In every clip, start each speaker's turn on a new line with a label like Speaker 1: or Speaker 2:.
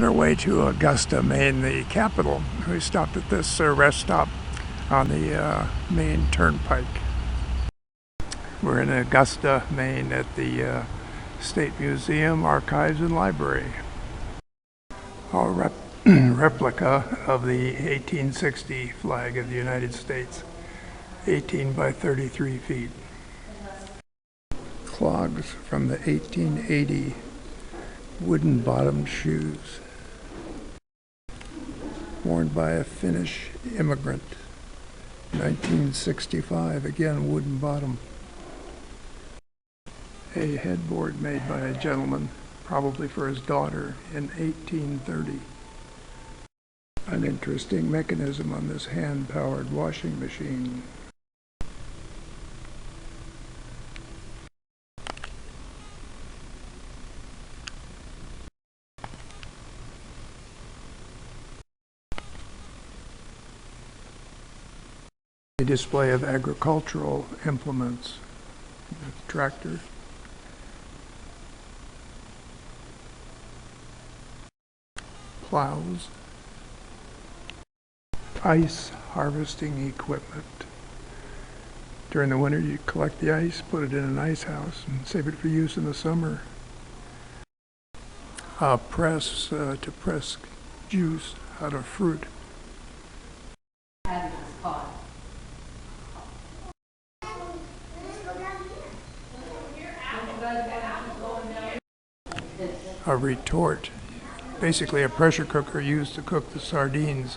Speaker 1: On our way to Augusta, Maine, the capital. We stopped at this rest stop on the Maine Turnpike. We're in Augusta, Maine at the State Museum, Archives, and Library. A replica of the 1860 flag of the United States, 18 by 33 feet. Clogs from the 1880 wooden-bottomed shoes worn by a Finnish immigrant. 1965, again wooden bottom. A headboard made by a gentleman, probably for his daughter, in 1830. An interesting mechanism on this hand-powered washing machine. A display of agricultural implements. Tractor. Plows. Ice harvesting equipment. During the winter, you collect the ice, put it in an ice house, and save it for use in the summer. A press to press juice out of fruit. A retort, basically a pressure cooker used to cook the sardines.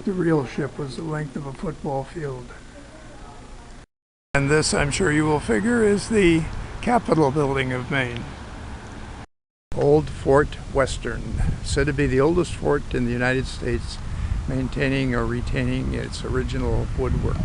Speaker 1: The real ship was the length of a football field. And this, I'm sure you will figure, is the Capitol building of Maine. Old Fort Western, said to be the oldest fort in the United States, maintaining or retaining its original woodwork.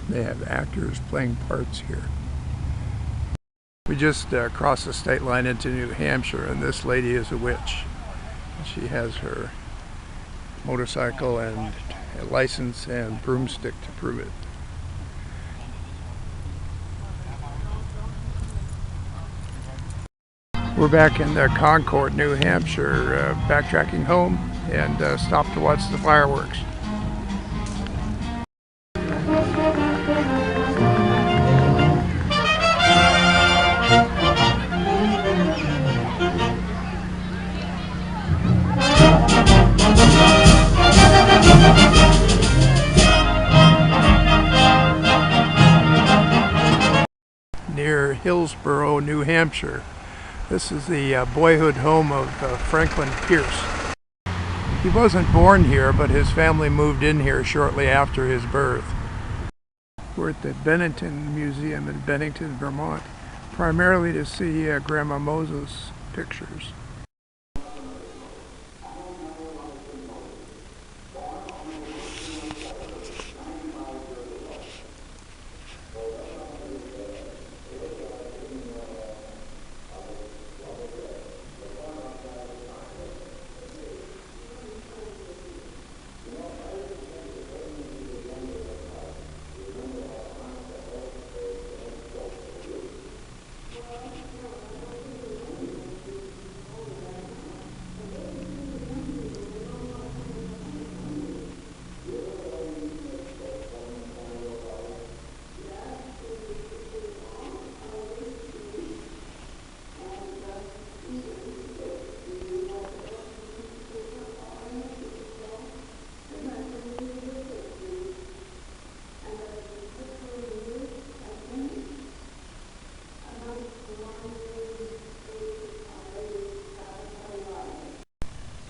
Speaker 1: They have actors playing parts here. We just crossed the state line into New Hampshire, and this lady is a witch. She has her motorcycle and a license and broomstick to prove it. We're back in Concord, New Hampshire, backtracking home, and stopped to watch the fireworks. Near Hillsborough, New Hampshire. This is the boyhood home of Franklin Pierce. He wasn't born here, but his family moved in here shortly after his birth. We're at the Bennington Museum in Bennington, Vermont, primarily to see Grandma Moses pictures.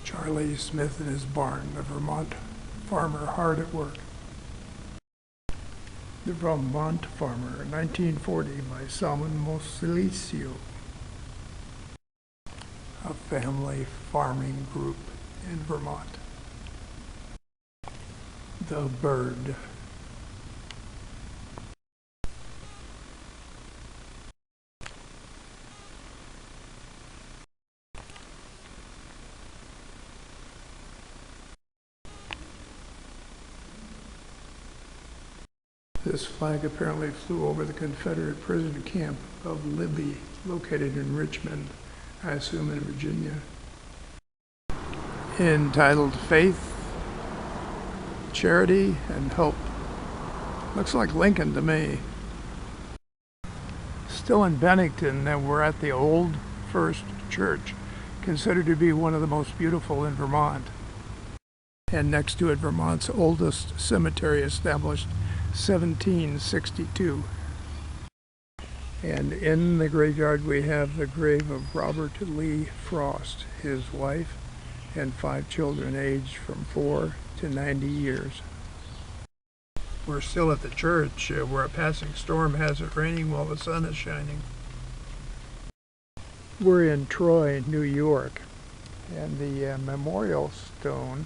Speaker 1: Charlie Smith in his barn, the Vermont farmer hard at work. The Vermont Farmer, 1940, by Salmon Mosilicio. a family farming group in Vermont. The Bird. This flag apparently flew over the Confederate prison camp of Libby, located in Richmond, I assume in Virginia. Entitled Faith, Charity, and Hope. Looks like Lincoln to me. Still in Bennington, we're at the Old First Church, considered to be one of the most beautiful in Vermont. And next to it, Vermont's oldest cemetery, established 1762. And in the graveyard we have the grave of Robert Lee Frost, his wife, and 5 children aged from 4 to 90 years. We're still at the church where a passing storm has it raining while the sun is shining. We're in Troy, New York, and the memorial stone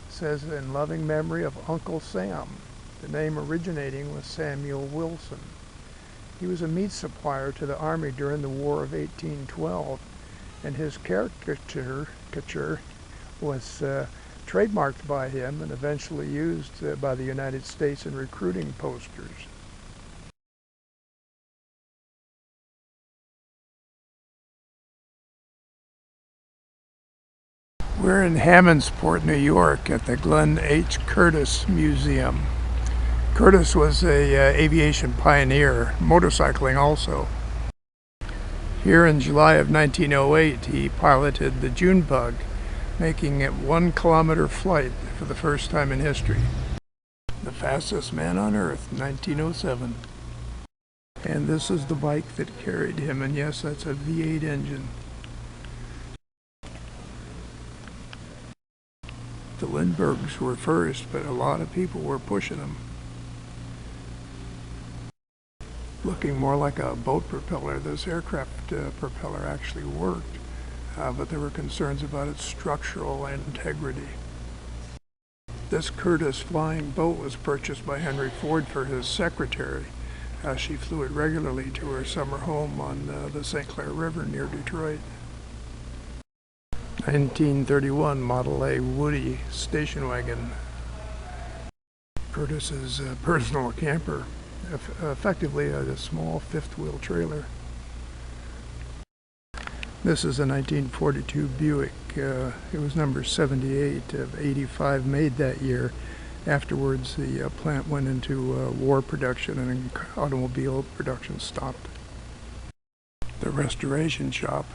Speaker 1: says, "In loving memory of Uncle Sam," the name originating with Samuel Wilson. He was a meat supplier to the Army during the War of 1812, and his caricature was trademarked by him and eventually used by the United States in recruiting posters. We're in Hammondsport, New York at the Glenn H. Curtiss Museum. Curtiss was a aviation pioneer, motorcycling also. Here in July of 1908, he piloted the Junebug, making it 1 kilometer flight for the first time in history. The fastest man on Earth, 1907. And this is the bike that carried him, and yes, that's a V8 engine. The Lindberghs were first, but a lot of people were pushing them. Looking more like a boat propeller. This aircraft propeller actually worked, but there were concerns about its structural integrity. This Curtiss flying boat was purchased by Henry Ford for his secretary. She flew it regularly to her summer home on the St. Clair River near Detroit. 1931 Model A Woody station wagon. Curtiss's personal camper, effectively a small fifth-wheel trailer. This is a 1942 Buick. It was number 78 of 85 made that year. Afterwards, the plant went into war production and automobile production stopped. The restoration shop.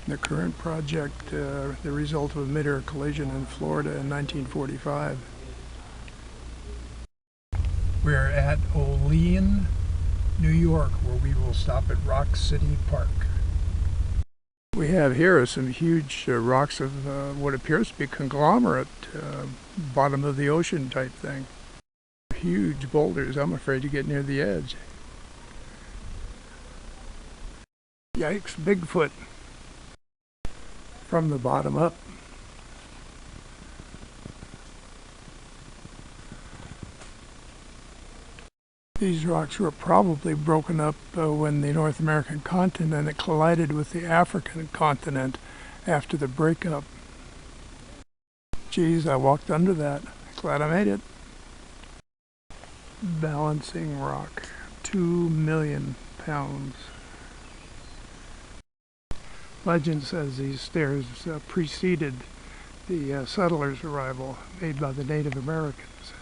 Speaker 1: The current project, the result of a mid-air collision in Florida in 1945. We're at Olean, New York, where we will stop at Rock City Park. We have here some huge rocks of what appears to be conglomerate, bottom of the ocean type thing. Huge boulders. I'm afraid to get near the edge. Yikes, Bigfoot. From the bottom up. These rocks were probably broken up when the North American continent collided with the African continent after the breakup. Geez, I walked under that. Glad I made it. Balancing rock, 2 million pounds. Legend says these stairs preceded the settlers' arrival made by the Native Americans.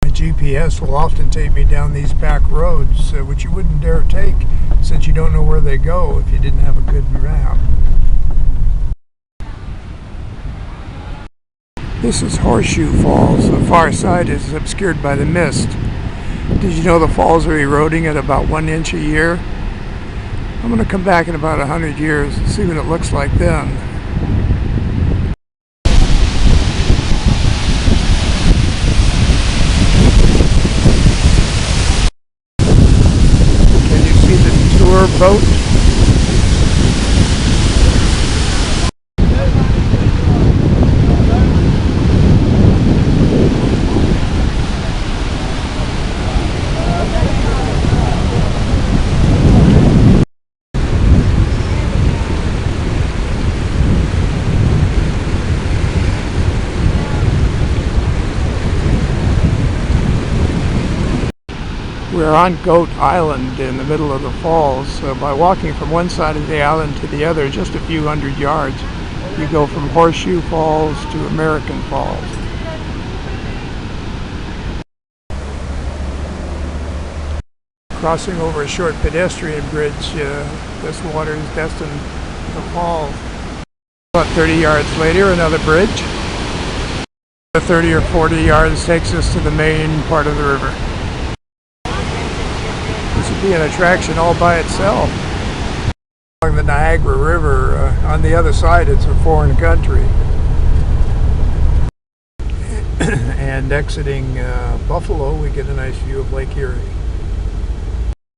Speaker 1: My GPS will often take me down these back roads, which you wouldn't dare take since you don't know where they go if you didn't have a good map. This is Horseshoe Falls. The far side is obscured by the mist. Did you know the falls are eroding at about 1 inch a year? I'm going to come back in about 100 years and see what it looks like then. Can you see the tour boat. We're on Goat Island in the middle of the falls. By walking from one side of the island to the other, just a few hundred yards, you go from Horseshoe Falls to American Falls. Crossing over a short pedestrian bridge, this water is destined to fall. About 30 yards later, another bridge. 30 or 40 yards takes us to the main part of the river. This would be an attraction all by itself. Along the Niagara River, on the other side it's a foreign country. And exiting Buffalo, we get a nice view of Lake Erie.